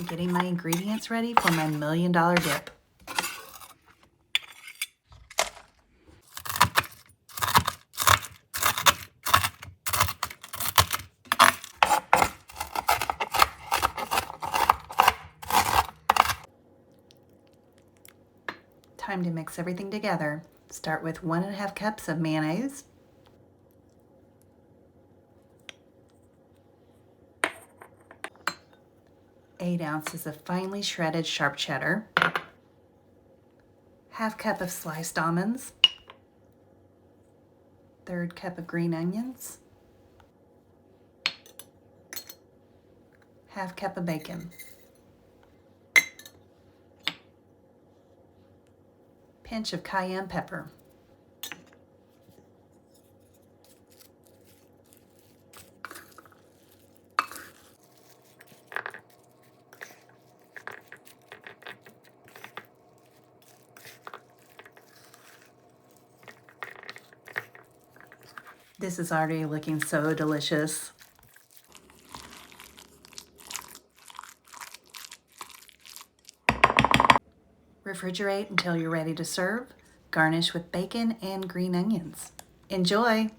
I'm getting my ingredients ready for my $1 million dip. Time to mix everything together. Start with 1½ cups of mayonnaise, 8 ounces of finely shredded sharp cheddar, ½ cup of sliced almonds, 1/3 cup of green onions, ½ cup of bacon, pinch of cayenne pepper, This is already looking so delicious. Refrigerate until you're ready to serve. Garnish with bacon and green onions. Enjoy!